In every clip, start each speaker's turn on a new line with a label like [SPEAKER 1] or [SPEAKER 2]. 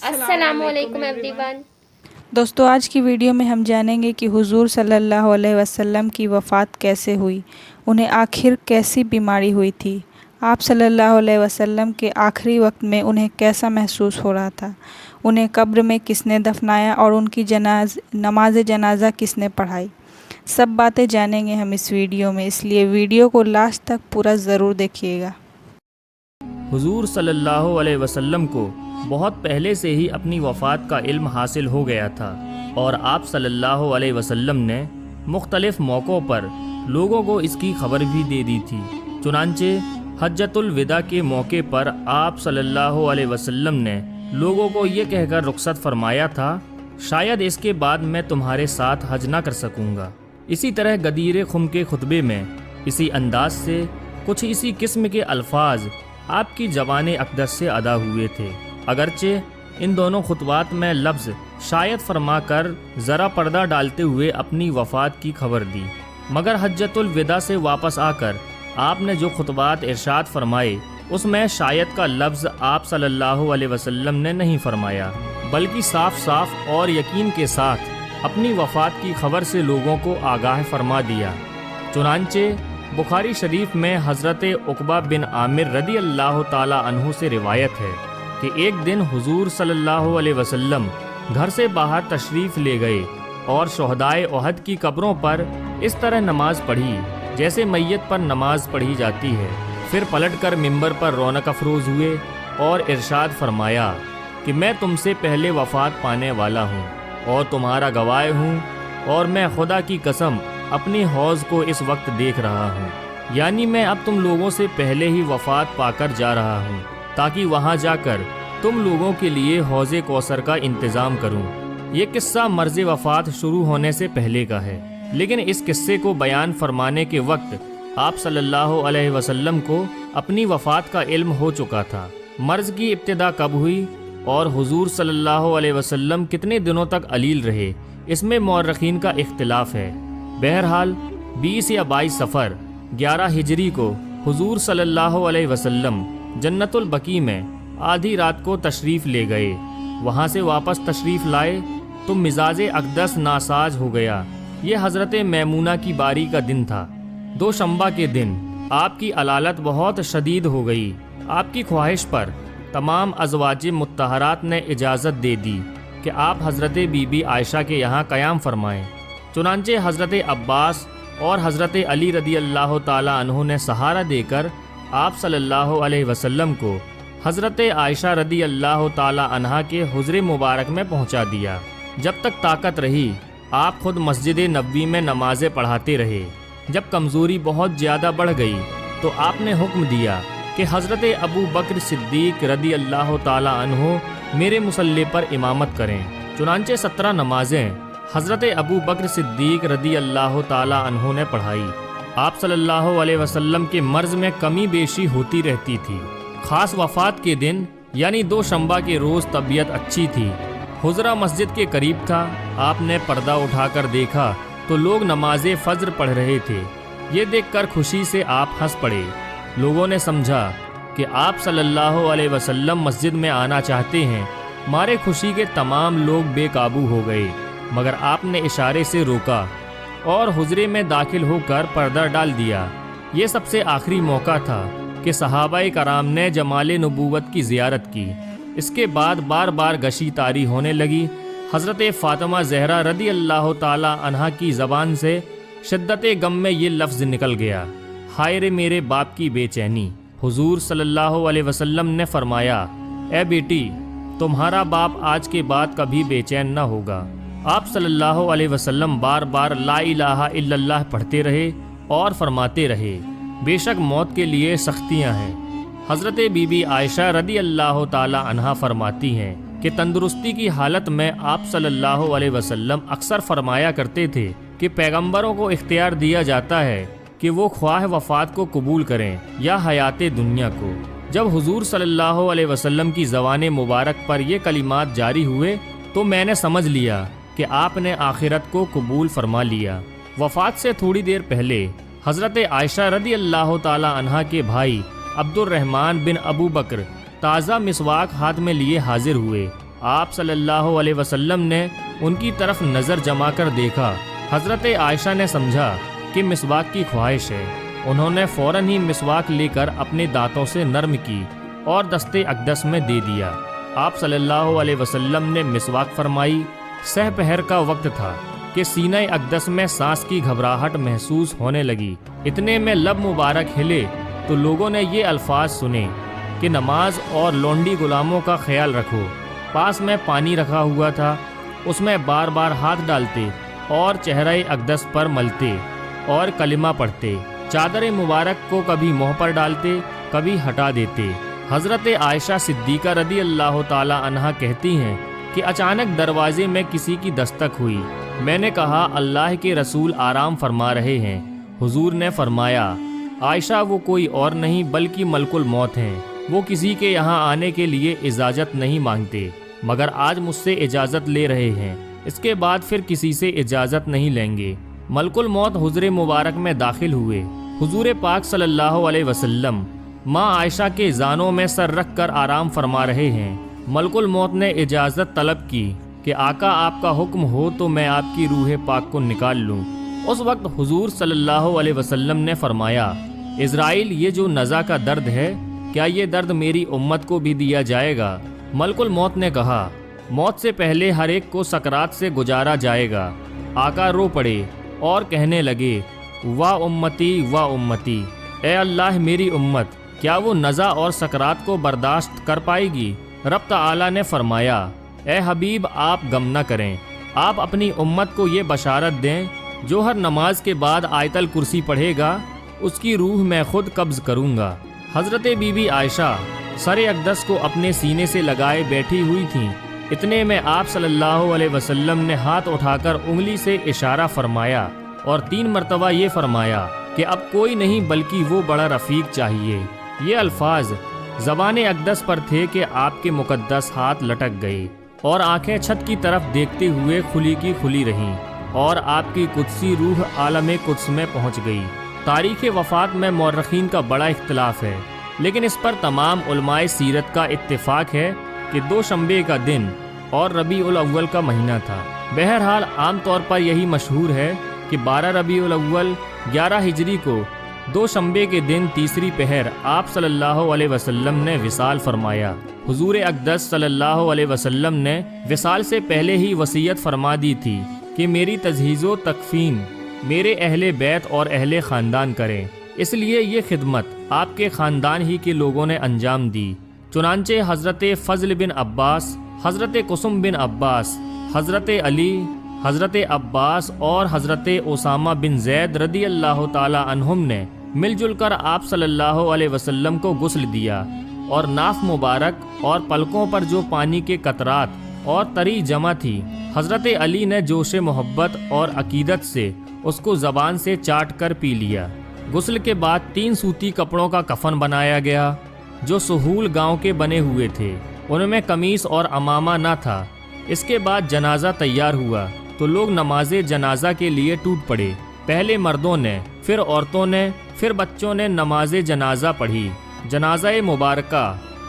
[SPEAKER 1] السلام علیکم every one.
[SPEAKER 2] دوستو، آج کی ویڈیو میں ہم جانیں گے کہ حضور صلی اللہ علیہ وسلم کی وفات کیسے ہوئی، انہیں آخر کیسی بیماری ہوئی تھی، آپ صلی اللہ علیہ وسلم کے آخری وقت میں انہیں کیسا محسوس ہو رہا تھا، انہیں قبر میں کس نے دفنایا اور ان کی نماز جنازہ کس نے پڑھائی، سب باتیں جانیں گے ہم اس ویڈیو میں، اس لیے ویڈیو کو لاسٹ تک پورا ضرور دیکھیے گا۔
[SPEAKER 3] حضور صلی اللہ علیہ وسلم کو بہت پہلے سے ہی اپنی وفات کا علم حاصل ہو گیا تھا، اور آپ صلی اللہ علیہ وسلم نے مختلف موقعوں پر لوگوں کو اس کی خبر بھی دے دی تھی۔ چنانچہ حجۃ الوداع کے موقع پر آپ صلی اللہ علیہ وسلم نے لوگوں کو یہ کہہ کر رخصت فرمایا تھا، شاید اس کے بعد میں تمہارے ساتھ حج نہ کر سکوں گا۔ اسی طرح غدیر خم کے خطبے میں اسی انداز سے کچھ اسی قسم کے الفاظ آپ کی زبان اقدس سے ادا ہوئے تھے، اگرچہ ان دونوں خطبات میں لفظ شاید فرما کر ذرا پردہ ڈالتے ہوئے اپنی وفات کی خبر دی، مگر حجۃ الوداع سے واپس آ کر آپ نے جو خطبات ارشاد فرمائے اس میں شاید کا لفظ آپ صلی اللہ علیہ وسلم نے نہیں فرمایا، بلکہ صاف صاف اور یقین کے ساتھ اپنی وفات کی خبر سے لوگوں کو آگاہ فرما دیا۔ چنانچہ بخاری شریف میں حضرت عقبہ بن عامر رضی اللہ تعالی عنہ سے روایت ہے کہ ایک دن حضور صلی اللہ علیہ وسلم گھر سے باہر تشریف لے گئے اور شہدائے احد کی قبروں پر اس طرح نماز پڑھی جیسے میت پر نماز پڑھی جاتی ہے، پھر پلٹ کر ممبر پر رونق افروز ہوئے اور ارشاد فرمایا کہ میں تم سے پہلے وفات پانے والا ہوں اور تمہارا گواہ ہوں، اور میں خدا کی قسم اپنی حوض کو اس وقت دیکھ رہا ہوں، یعنی میں اب تم لوگوں سے پہلے ہی وفات پا کر جا رہا ہوں تاکہ وہاں جا کر تم لوگوں کے لیے حوض کوثر کا انتظام کروں۔ یہ قصہ مرض وفات شروع ہونے سے پہلے کا ہے، لیکن اس قصے کو بیان فرمانے کے وقت آپ صلی اللہ علیہ وسلم کو اپنی وفات کا علم ہو چکا تھا۔ مرض کی ابتدا کب ہوئی اور حضور صلی اللہ علیہ وسلم کتنے دنوں تک علیل رہے، اس میں مورخین کا اختلاف ہے۔ بہرحال 20 یا 22 صفر 11 ہجری کو حضور صلی اللہ علیہ وسلم جنت البقیع میں آدھی رات کو تشریف لے گئے، وہاں سے واپس تشریف لائے تو مزاج اقدس ناساز ہو گیا۔ یہ حضرت میمونہ کی باری کا دن تھا، دوشنبہ کے دن آپ کی علالت بہت شدید ہو گئی۔ آپ کی خواہش پر تمام ازواج مطہرات نے اجازت دے دی کہ آپ حضرت بی بی عائشہ کے یہاں قیام فرمائیں، چنانچہ حضرت عباس اور حضرت علی رضی اللہ تعالی عنہ نے سہارا دے کر آپ صلی اللہ علیہ وسلم کو حضرت عائشہ رضی اللہ تعالی عنہا کے حجرے مبارک میں پہنچا دیا۔ جب تک طاقت رہی آپ خود مسجد نبوی میں نمازیں پڑھاتے رہے۔ جب کمزوری بہت زیادہ بڑھ گئی تو آپ نے حکم دیا کہ حضرت ابو بکر صدیق رضی اللہ تعالی عنہ میرے مصلی پر امامت کریں، چنانچہ 17 نمازیں حضرت ابو بکر صدیق رضی اللہ تعالی عنہ نے پڑھائی۔ آپ صلی اللہ علیہ وسلم کے مرض میں کمی بیشی ہوتی رہتی تھی، خاص وفات کے دن یعنی دوشنبہ کے روز طبیعت اچھی تھی۔ حجرہ مسجد کے قریب تھا، آپ نے پردہ اٹھا کر دیکھا تو لوگ نماز فجر پڑھ رہے تھے۔ یہ دیکھ کر خوشی سے آپ ہنس پڑے۔ لوگوں نے سمجھا کہ آپ صلی اللہ علیہ وسلم مسجد میں آنا چاہتے ہیں، مارے خوشی کے تمام لوگ بے قابو ہو گئے، مگر آپ نے اشارے سے روکا اور حجرے میں داخل ہو کر پردہ ڈال دیا۔ یہ سب سے آخری موقع تھا کہ صحابہ کرام نے جمال نبوت کی زیارت کی۔ اس کے بعد بار بار گشی طاری ہونے لگی۔ حضرت فاطمہ زہرا رضی اللہ تعالی عنہا کی زبان سے شدت غم میں یہ لفظ نکل گیا، ہائے رے میرے باپ کی بے چینی۔ حضور صلی اللہ علیہ وسلم نے فرمایا، اے بیٹی، تمہارا باپ آج کے بعد کبھی بے چین نہ ہوگا۔ آپ صلی اللہ علیہ وسلم بار بار لا الہ الا اللہ پڑھتے رہے اور فرماتے رہے، بے شک موت کے لیے سختیاں ہیں۔ حضرت بی بی عائشہ رضی اللہ تعالی عنہا فرماتی ہیں کہ تندرستی کی حالت میں آپ صلی اللہ علیہ وسلم اکثر فرمایا کرتے تھے کہ پیغمبروں کو اختیار دیا جاتا ہے کہ وہ خواہ وفات کو قبول کریں یا حیات دنیا کو۔ جب حضور صلی اللہ علیہ وسلم کی زبان مبارک پر یہ کلمات جاری ہوئے تو میں نے سمجھ لیا کہ آپ نے آخرت کو قبول فرما لیا۔ وفات سے تھوڑی دیر پہلے حضرت عائشہ رضی اللہ تعالی عنہا کے بھائی عبد الرحمن بن ابو بکر تازہ مسواک ہاتھ میں لیے حاضر ہوئے۔ آپ صلی اللہ علیہ وسلم نے ان کی طرف نظر جما کر دیکھا۔ حضرت عائشہ نے سمجھا کہ مسواک کی خواہش ہے۔ انہوں نے فوراً ہی مسواک لے کر اپنے دانتوں سے نرم کی اور دستے اقدس میں دے دیا۔ آپ صلی اللہ علیہ وسلم نے مسواک فرمائی۔ سہ پہر کا وقت تھا کہ سینہ اقدس میں سانس کی گھبراہٹ محسوس ہونے لگی۔ اتنے میں لب مبارک ہلے تو لوگوں نے یہ الفاظ سنے کہ نماز اور لونڈی غلاموں کا خیال رکھو۔ پاس میں پانی رکھا ہوا تھا، اس میں بار بار ہاتھ ڈالتے اور چہرہ اقدس پر ملتے اور کلمہ پڑھتے۔ چادر مبارک کو کبھی منہ پر ڈالتے، کبھی ہٹا دیتے۔ حضرت عائشہ صدیقہ رضی اللہ تعالی عنہا کہتی ہیں کہ اچانک دروازے میں کسی کی دستک ہوئی۔ میں نے کہا اللہ کے رسول آرام فرما رہے ہیں۔ حضور نے فرمایا عائشہ وہ کوئی اور نہیں بلکہ ملک الموت ہیں، وہ کسی کے یہاں آنے کے لیے اجازت نہیں مانگتے مگر آج مجھ سے اجازت لے رہے ہیں، اس کے بعد پھر کسی سے اجازت نہیں لیں گے۔ ملک الموت حجرے مبارک میں داخل ہوئے۔ حضور پاک صلی اللہ علیہ وسلم ماں عائشہ کے زانوں میں سر رکھ کر آرام فرما رہے ہیں۔ ملک الموت نے اجازت طلب کی کہ آقا آپ کا حکم ہو تو میں آپ کی روح پاک کو نکال لوں۔ اس وقت حضور صلی اللہ علیہ وسلم نے فرمایا عزرائیل یہ جو نزع کا درد ہے کیا یہ درد میری امت کو بھی دیا جائے گا؟ ملک الموت نے کہا موت سے پہلے ہر ایک کو سکرات سے گزارا جائے گا۔ آقا رو پڑے اور کہنے لگے واہ امتی واہ امتی، اے اللہ میری امت کیا وہ نزع اور سکرات کو برداشت کر پائے گی؟ رب تعالی نے فرمایا اے حبیب آپ غم نہ کریں، آپ اپنی امت کو یہ بشارت دیں جو ہر نماز کے بعد آیت الکرسی پڑھے گا اس کی روح میں خود قبض کروں گا۔ حضرت بی بی عائشہ سر اقدس کو اپنے سینے سے لگائے بیٹھی ہوئی تھیں۔ اتنے میں آپ صلی اللہ علیہ وسلم نے ہاتھ اٹھا کر انگلی سے اشارہ فرمایا اور 3 مرتبہ یہ فرمایا کہ اب کوئی نہیں بلکہ وہ بڑا رفیق چاہیے۔ یہ الفاظ زبان اقدس پر تھے کہ آپ کے مقدس ہاتھ لٹک گئے اور آنکھیں چھت کی طرف دیکھتے ہوئے کھلی کی کھلی رہیں اور آپ کی قدسی روح عالم قدس میں پہنچ گئی۔ تاریخ وفات میں مورخین کا بڑا اختلاف ہے، لیکن اس پر تمام علماء سیرت کا اتفاق ہے کہ 2 شنبے کا دن اور ربیع الاول کا مہینہ تھا۔ بہرحال عام طور پر یہی مشہور ہے کہ 12 ربیع الاول 11 ہجری کو 2 شنبے کے دن تیسری پہر آپ صلی اللہ علیہ وسلم نے وصال فرمایا۔ حضور اقدس صلی اللہ علیہ وسلم نے وصال سے پہلے ہی وصیت فرما دی تھی کہ میری تجہیز و تکفین میرے اہل بیت اور اہل خاندان کریں، اس لیے یہ خدمت آپ کے خاندان ہی کے لوگوں نے انجام دی۔ چنانچہ حضرت فضل بن عباس، حضرت قسم بن عباس، حضرت علی، حضرت عباس اور حضرت اسامہ بن زید رضی اللہ تعالی عنہم نے مل جل کر آپ صلی اللہ علیہ وسلم کو غسل دیا اور ناف مبارک اور پلکوں پر جو پانی کے قطرات اور تری جمع تھی حضرت علی نے جوش محبت اور عقیدت سے اس کو زبان سے چاٹ کر پی لیا۔ غسل کے بعد 3 سوتی کپڑوں کا کفن بنایا گیا جو سہول گاؤں کے بنے ہوئے تھے، ان میں قمیص اور عمامہ نہ تھا۔ اس کے بعد جنازہ تیار ہوا تو لوگ نماز جنازہ کے لیے ٹوٹ پڑے۔ پہلے مردوں نے، پھر عورتوں نے، پھر بچوں نے نماز جنازہ پڑھی۔ جنازہ مبارکہ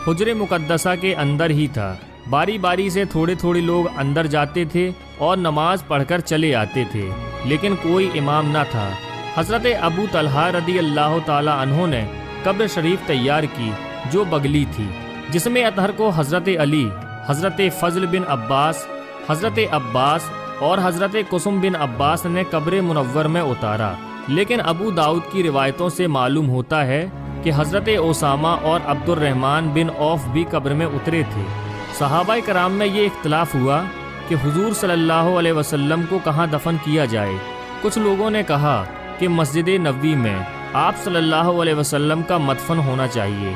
[SPEAKER 3] حجر مقدسہ کے اندر ہی تھا۔ باری باری سے تھوڑے تھوڑے لوگ اندر جاتے تھے اور نماز پڑھ کر چلے آتے تھے، لیکن کوئی امام نہ تھا۔ حضرت ابو طلحہ رضی اللہ تعالی عنہ نے قبر شریف تیار کی جو بگلی تھی، جس میں اطہر کو حضرت علی، حضرت فضل بن عباس، حضرت عباس اور حضرت قسم بن عباس نے قبر منور میں اتارا۔ لیکن ابو داؤد کی روایتوں سے معلوم ہوتا ہے کہ حضرت اسامہ اور عبد الرحمن بن عوف بھی قبر میں اترے تھے۔ صحابہ کرام میں یہ اختلاف ہوا کہ حضور صلی اللہ علیہ وسلم کو کہاں دفن کیا جائے۔ کچھ لوگوں نے کہا کہ مسجد نبوی میں آپ صلی اللہ علیہ وسلم کا مدفن ہونا چاہیے،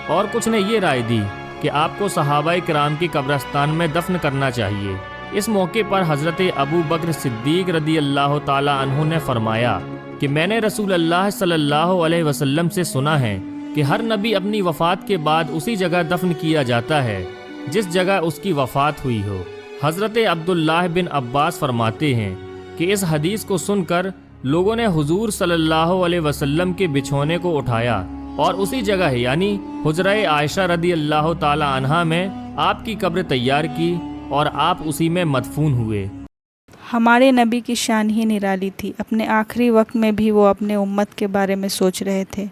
[SPEAKER 3] اور کچھ نے یہ رائے دی کہ آپ کو صحابہ کرام کی قبرستان میں دفن کرنا چاہیے۔ اس موقع پر حضرت ابو بکر صدیق رضی اللہ تعالی عنہ نے فرمایا کہ میں نے رسول اللہ صلی اللہ علیہ وسلم سے سنا ہے کہ ہر نبی اپنی وفات کے بعد اسی جگہ دفن کیا جاتا ہے جس جگہ اس کی وفات ہوئی ہو۔ حضرت عبداللہ بن عباس فرماتے ہیں کہ اس حدیث کو سن کر لوگوں نے حضور صلی اللہ علیہ وسلم کے بچھونے کو اٹھایا اور اسی جگہ یعنی حجرہ عائشہ رضی اللہ تعالی عنہا میں آپ کی قبر تیار کی اور آپ اسی میں مدفون ہوئے۔
[SPEAKER 2] ہمارے نبی کی شان ہی نرالی تھی۔ اپنے آخری وقت میں بھی وہ اپنے امت کے بارے میں سوچ رہے تھے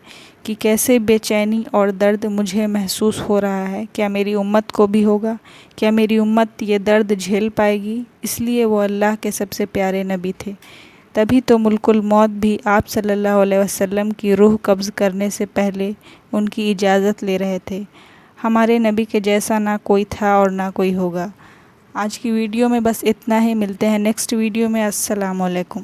[SPEAKER 2] کہ کیسے بے چینی اور درد مجھے محسوس ہو رہا ہے، کیا میری امت کو بھی ہوگا؟ کیا میری امت یہ درد جھیل پائے گی؟ اس لیے وہ اللہ کے سب سے پیارے نبی تھے۔ تبھی تو ملک الموت بھی آپ صلی اللہ علیہ وسلم کی روح قبض کرنے سے پہلے ان کی اجازت لے رہے تھے۔ ہمارے نبی کے جیسا نہ کوئی تھا اور نہ کوئی ہوگا۔ آج کی ویڈیو میں بس اتنا ہی، ملتے ہیں نیکسٹ ویڈیو میں۔ السلام علیکم۔